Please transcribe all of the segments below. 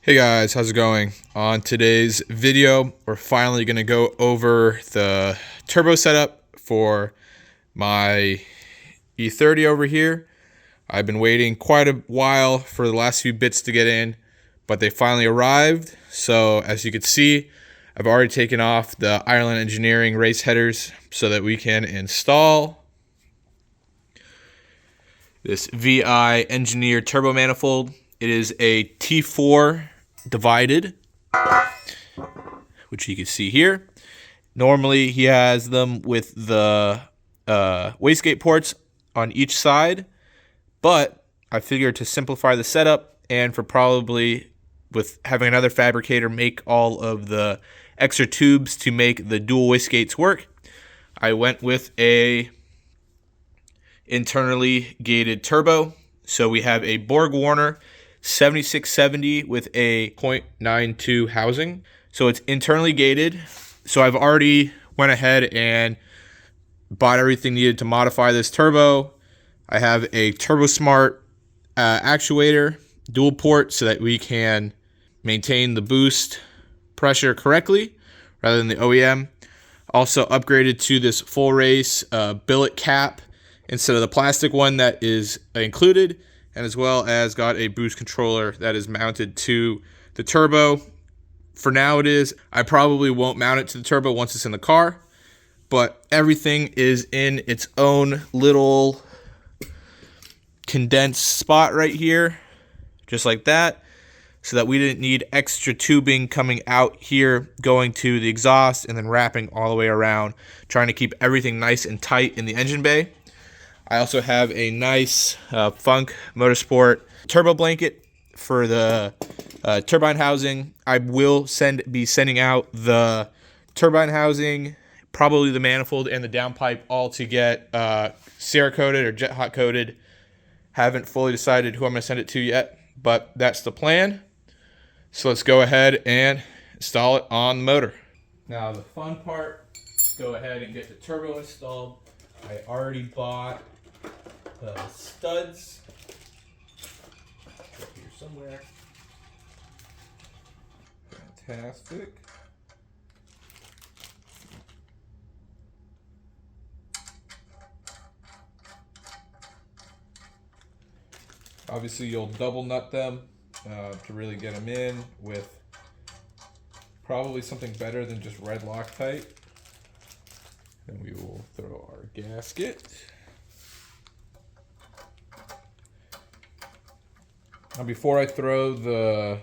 Hey guys, how's it going? On today's video, we're finally going to go over the turbo setup for my E30 over here. I've been waiting quite a while for the last few bits to get in, but they finally arrived. So as you can see, I've already taken off the Ireland Engineering race headers so that we can install this VI engineered turbo manifold. It is a T4 divided, which you can see here. Normally he has them with the wastegate ports on each side, but I figured to simplify the setup and for probably with having another fabricator make all of the extra tubes to make the dual wastegates work, I went with a internally gated turbo. So we have a Borg Warner 7670 with a 0.92 housing. So it's internally gated. So I've already went ahead and bought everything needed to modify this turbo. I have a TurboSmart actuator, dual port, so that we can maintain the boost pressure correctly rather than the OEM. Also upgraded to this full race billet cap instead of the plastic one that is included, and as well as got a boost controller that is mounted to the turbo. For now it is. I probably won't mount it to the turbo once it's in the car, but everything is in its own little condensed spot right here, just like that, so that we didn't need extra tubing coming out here, going to the exhaust, and then wrapping all the way around, trying to keep everything nice and tight in the engine bay. I also have a nice Funk Motorsport turbo blanket for the turbine housing. I will be sending out the turbine housing, probably the manifold and the downpipe, all to get Cerakoted or jet hot coated. Haven't fully decided who I'm going to send it to yet, but that's the plan. So let's go ahead and install it on the motor. Now the fun part, let's go ahead and get the turbo installed. I already bought the studs here somewhere. Fantastic. Obviously you'll double nut them to really get them in with probably something better than just red Loctite. And we will throw our gasket. Now before I throw the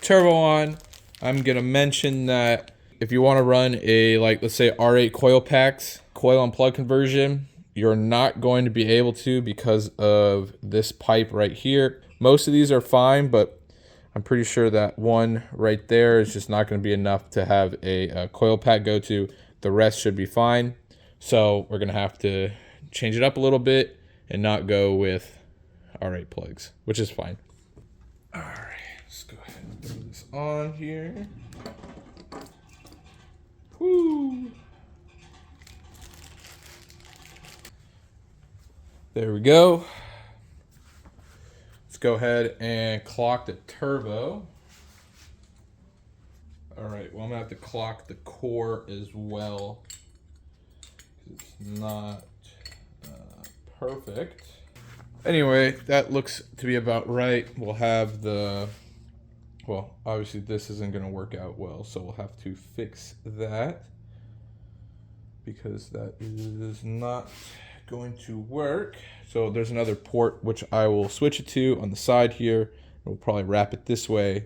turbo on, I'm gonna mention that if you want to run a, like, let's say R8 coil packs, coil and plug conversion, you're not going to be able to because of this pipe right here. Most of these are fine, but I'm pretty sure that one right there is just not going to be enough to have a coil pack go to. The rest should be fine. So we're going to have to change it up a little bit and not go with R8 plugs, which is fine. All right, let's go ahead and throw this on here. Woo! There we go. Let's go ahead and clock the turbo. All right, well, I'm gonna have to clock the core as well. It's not perfect. Anyway, that looks to be about right. We'll have the, well, obviously this isn't gonna work out well, so we'll have to fix that because that is not going to work. So there's another port which I will switch it to on the side here. We'll probably wrap it this way.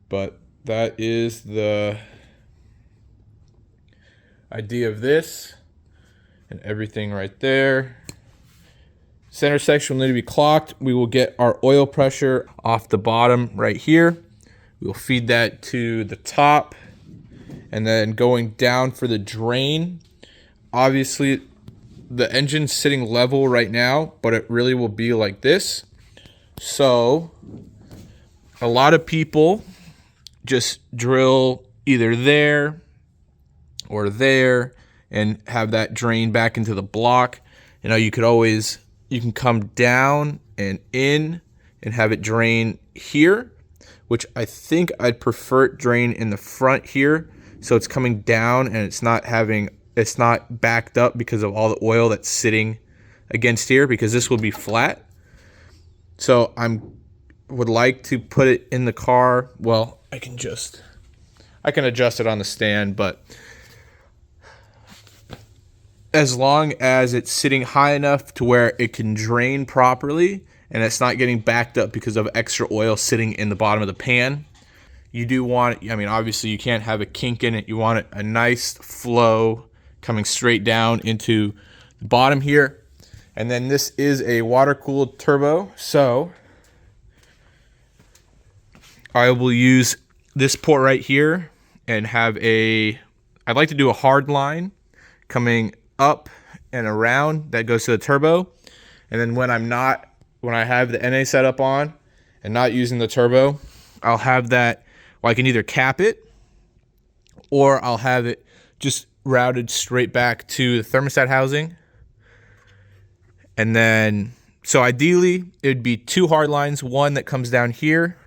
But that is the idea of this and everything right there. Center section will need to be clocked. We will get our oil pressure off the bottom right here. We'll feed that to the top, and then going down for the drain. Obviously the engine's sitting level right now, but it really will be like this. So a lot of people just drill either there or there and have that drain back into the block. You know, you can come down and in and have it drain here, which I think I'd prefer it drain in the front here, so it's coming down and it's not backed up because of all the oil that's sitting against here, because this will be flat. So would like to put it in the car. Well, I can adjust it on the stand, but as long as it's sitting high enough to where it can drain properly and it's not getting backed up because of extra oil sitting in the bottom of the pan. You do want it, I mean, obviously you can't have a kink in it. You want it a nice flow coming straight down into the bottom here. And then this is a water-cooled turbo, so I will use this port right here and have I'd like to do a hard line coming up and around that goes to the turbo. And then when I have the NA setup on and not using the turbo, I'll have that, well, I can either cap it or I'll have it just routed straight back to the thermostat housing. And then, so ideally it would be two hard lines, one that comes down here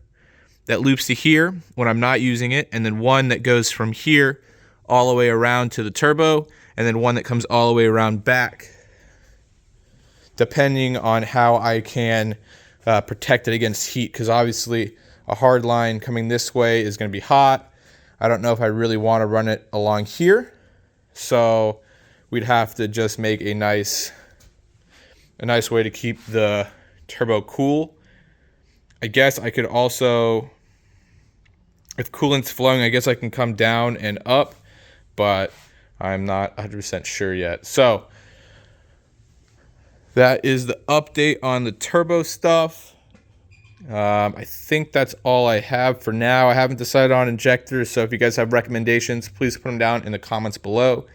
that loops to here when I'm not using it, and then one that goes from here all the way around to the turbo, and then one that comes all the way around back, depending on how I can protect it against heat, because obviously a hard line coming this way is going to be hot. I don't know if I really want to run it along here, so we'd have to just make a nice way to keep the turbo cool. I guess I could also, if coolant's flowing, I guess I can come down and up, but I'm not 100% sure yet. So that is the update on the turbo stuff. I think that's all I have for now. I haven't decided on injectors, so if you guys have recommendations, please put them down in the comments below.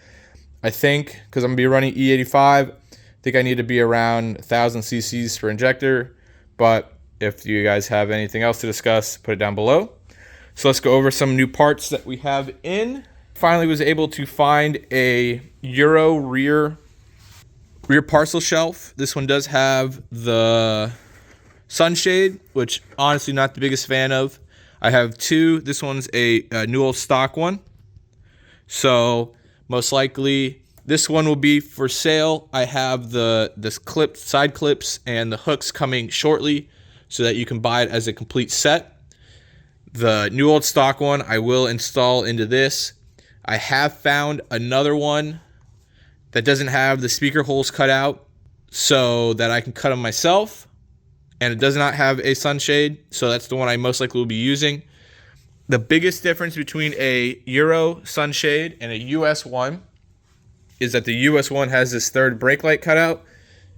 I think, because I'm going to be running E85, I think I need to be around 1,000 cc's per injector, but if you guys have anything else to discuss, put it down below. So let's go over some new parts that we have in. Finally was able to find a Euro rear parcel shelf. This one does have the sunshade, which honestly not the biggest fan of. I have two. This one's a new old stock one, so most likely this one will be for sale. I have this side clips and the hooks coming shortly so that you can buy it as a complete set. The new old stock one I will install into this. I have found another one that doesn't have the speaker holes cut out so that I can cut them myself, and it does not have a sunshade, so that's the one I most likely will be using. The biggest difference between a Euro sunshade and a US one is that the US one has this third brake light cutout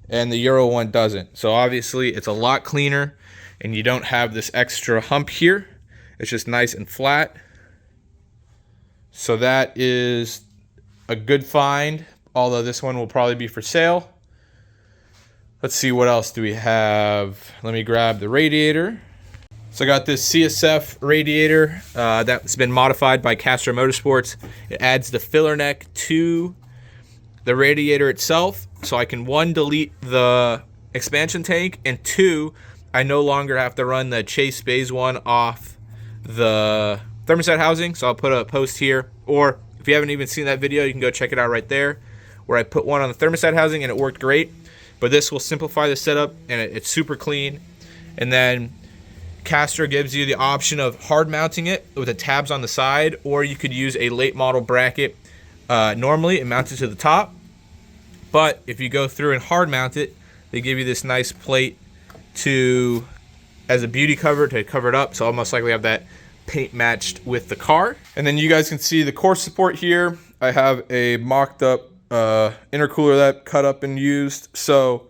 and the Euro one doesn't. So obviously it's a lot cleaner and you don't have this extra hump here. It's just nice and flat. So that is a good find, although this one will probably be for sale. Let's see, what else do we have? Let me grab the radiator. So I got this CSF radiator that's been modified by Castro Motorsports. It adds the filler neck to the radiator itself, so I can, one, delete the expansion tank, and two, I no longer have to run the Chase Bays one off the thermostat housing. So I'll put a post here, or if you haven't even seen that video, you can go check it out right there, where I put one on the thermostat housing and it worked great. But this will simplify the setup, and it's super clean. And then Castro gives you the option of hard mounting it with the tabs on the side, or you could use a late model bracket. Normally it mounts it to the top, but if you go through and hard mount it, they give you this nice plate as a beauty cover to cover it up, so I'll most likely have that paint matched with the car. And then you guys can see the core support here. I have a mocked up intercooler that cut up and used. So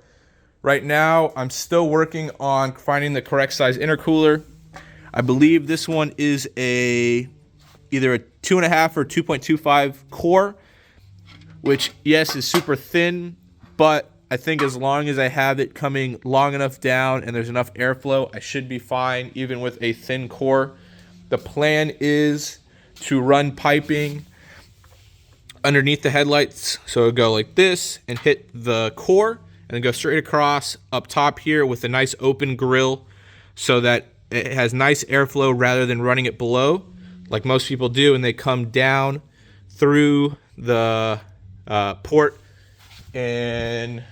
right now I'm still working on finding the correct size intercooler. I believe this one is either a 2.5 or 2.25 core, which, yes, is super thin, but I think as long as I have it coming long enough down and there's enough airflow, I should be fine even with a thin core. The plan is to run piping underneath the headlights, so it'll go like this and hit the core and then go straight across up top here with a nice open grill, so that it has nice airflow rather than running it below like most people do, and they come down through the port and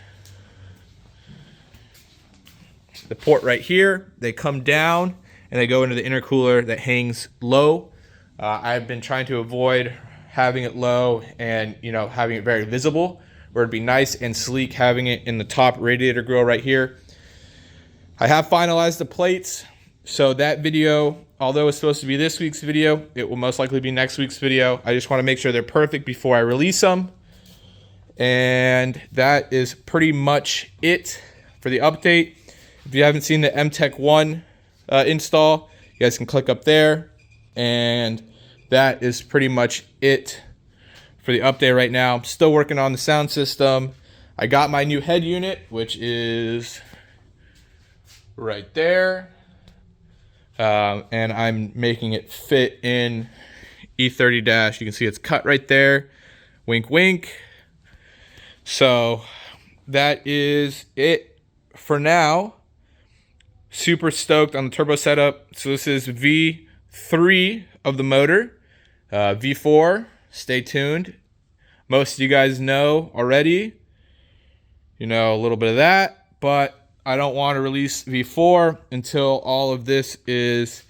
the port right here. They come down and they go into the intercooler that hangs low. I've been trying to avoid having it low and, you know, having it very visible, where it'd be nice and sleek having it in the top radiator grill right here. I have finalized the plates, so that video, although it's supposed to be this week's video, it will most likely be next week's video. I just want to make sure they're perfect before I release them. And that is pretty much it for the update. If you haven't seen the PT1 install, you guys can click up there. And that is pretty much it for the update right now. I'm still working on the sound system. I got my new head unit, which is right there. And I'm making it fit in E30 dash. You can see it's cut right there. Wink, wink. So that is it for now. Super stoked on the turbo setup. So this is V3 of the motor. V4, stay tuned. Most of you guys know already. You know a little bit of that, but I don't want to release V4 until all of this is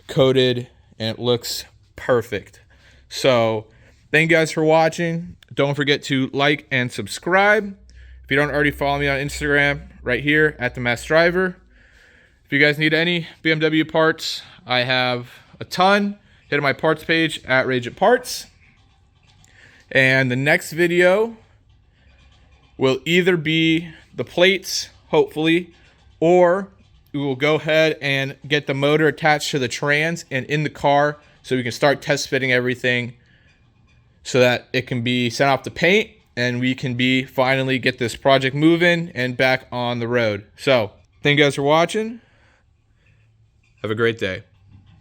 coated and it looks perfect. So thank you guys for watching. Don't forget to like and subscribe. If you don't already follow me on Instagram, right here at The Masked Driver. If you guys need any BMW parts, I have a ton. Hit my parts page at Rage It Parts. And the next video will either be the plates, hopefully, or we will go ahead and get the motor attached to the trans and in the car so we can start test fitting everything so that it can be sent off to paint and we can finally get this project moving and back on the road. So thank you guys for watching. Have a great day.